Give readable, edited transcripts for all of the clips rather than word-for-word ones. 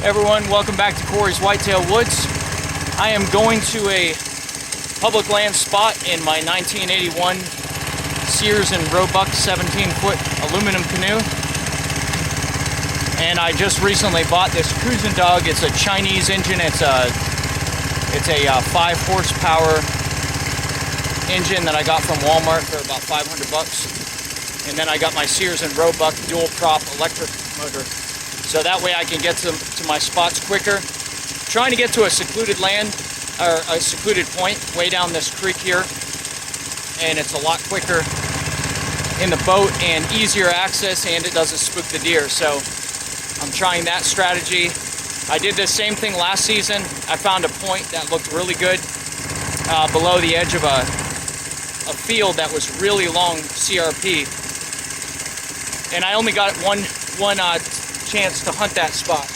Everyone, welcome back to Corey's Whitetail Woods. I am going to a public land spot in my 1981 Sears and Roebuck 17-foot aluminum canoe. And I just recently bought this Kusindog. It's a Chinese engine. It's a 5 horsepower engine that I got from Walmart for about $500. And then I got my Sears and Roebuck dual prop electric motor. So that way I can get to my spots quicker. Trying to get to a secluded land, or a secluded point, way down this creek here. And it's a lot quicker in the boat and easier access, and it doesn't spook the deer. So I'm trying that strategy. I did the same thing last season. I found a point that looked really good below the edge of a field that was really long CRP. And I only got one chance to hunt that spot.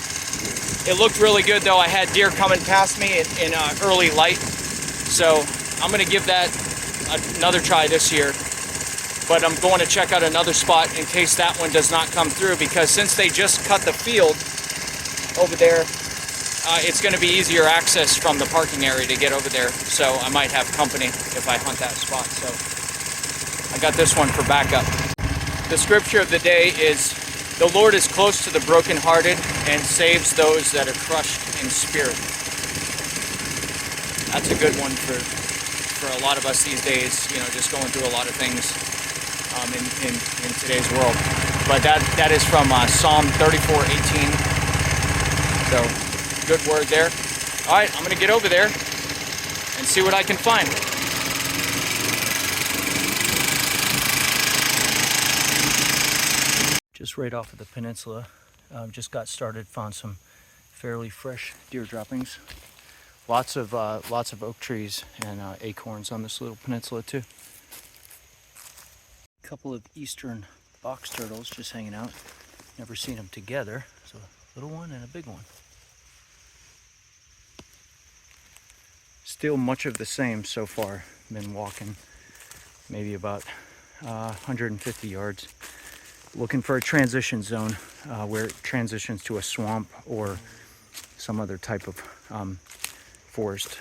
It looked really good though. I had deer coming past me in early light, so I'm gonna give that another try this year. But I'm going to check out another spot in case that one does not come through, because since they just cut the field over there, it's going to be easier access from the parking area to get over there. So I might have company if I hunt that spot. So I got this one for backup. The scripture of the day is, "The Lord is close to the brokenhearted and saves those that are crushed in spirit." That's a good one for a lot of us these days, you know, just going through a lot of things in today's world. But that is from Psalm 34:18. So good word there. All right, I'm gonna get over there and see what I can find. Just right off of the peninsula, just got started, found some fairly fresh deer droppings. Lots of oak trees and acorns on this little peninsula too. A couple of eastern box turtles just hanging out. Never seen them together. So a little one and a big one. Still much of the same so far. Been walking maybe about 150 yards. Looking for a transition zone where it transitions to a swamp or some other type of forest,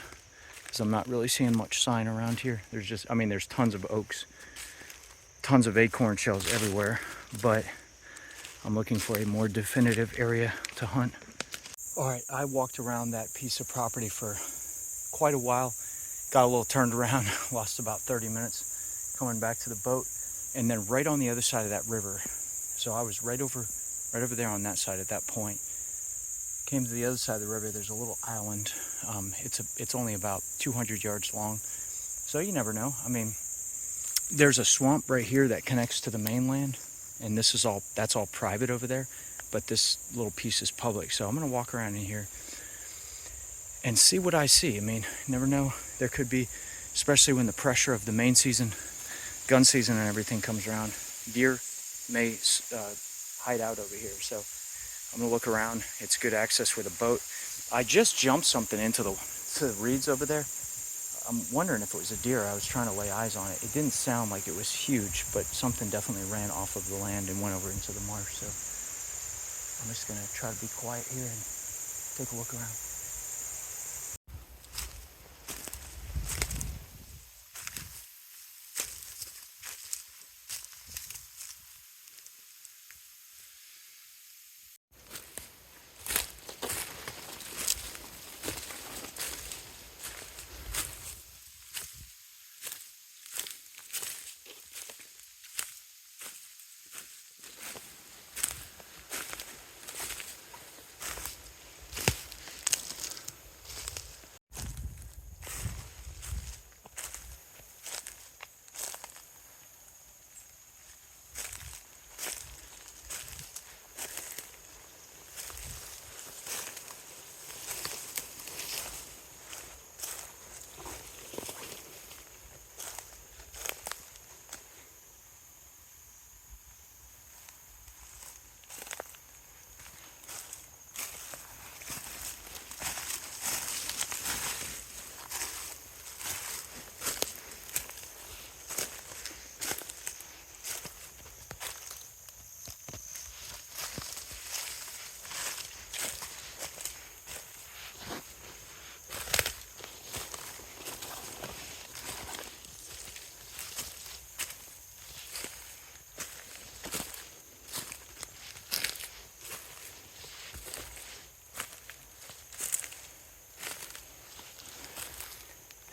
because I'm not really seeing much sign around here. There's tons of oaks, tons of acorn shells everywhere, but I'm looking for a more definitive area to hunt. All right, I walked around that piece of property for quite a while, got a little turned around, lost about 30 minutes coming back to the boat, and then right on the other side of that river. So I was right over there on that side at that point. Came to the other side of the river. There's a little island. It's only about 200 yards long. So you never know. I mean, there's a swamp right here that connects to the mainland, and that's all private over there. But this little piece is public. So I'm gonna walk around in here and see what I see. I mean, you never know. There could be, especially when the pressure of the main season, gun season and everything comes around, deer may hide out over here. So I'm gonna look around. It's good access with a boat. I just jumped something into the reeds over there. I'm wondering if it was a deer. I was trying to lay eyes on it. It didn't sound like it was huge, but something definitely ran off of the land and went over into the marsh. So I'm just gonna try to be quiet here and take a look around.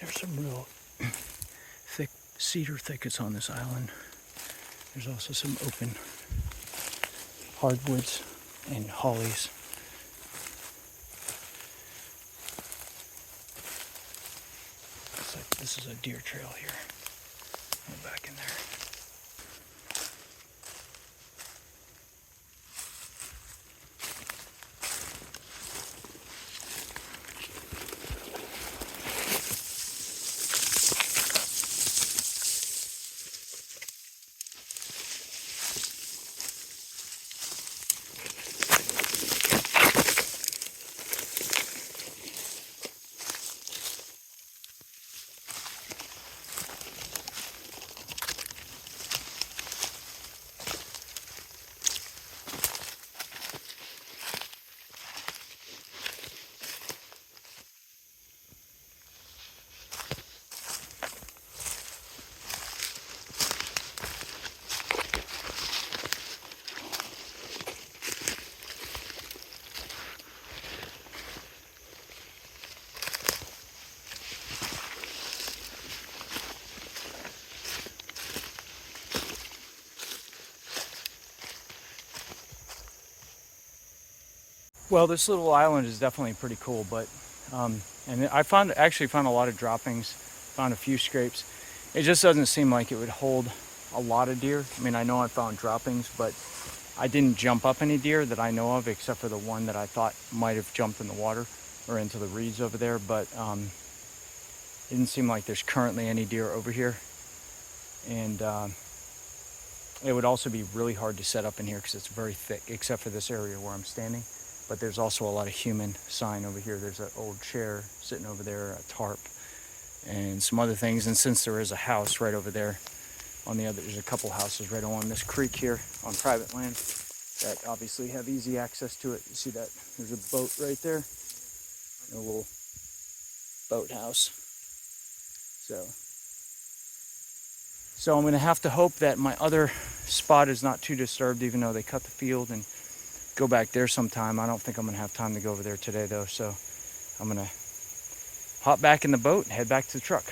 There's some real thick cedar thickets on this island. There's also some open hardwoods and hollies. Looks like this is a deer trail here. Go back in there. Well, this little island is definitely pretty cool, but and I actually found a lot of droppings, found a few scrapes. It just doesn't seem like it would hold a lot of deer. I mean, I know I found droppings, but I didn't jump up any deer that I know of, except for the one that I thought might have jumped in the water or into the reeds over there. But it didn't seem like there's currently any deer over here, and it would also be really hard to set up in here because it's very thick, except for this area where I'm standing. But there's also a lot of human sign over here. There's an old chair sitting over there, a tarp, and some other things. And since there is a house right over there on the other, there's a couple houses right along this creek here on private land that obviously have easy access to it. You see that? There's a boat right there, a little boathouse. So I'm gonna have to hope that my other spot is not too disturbed, even though they cut the field, and go back there sometime. I don't think I'm gonna have time to go over there today though, so I'm gonna hop back in the boat and head back to the truck.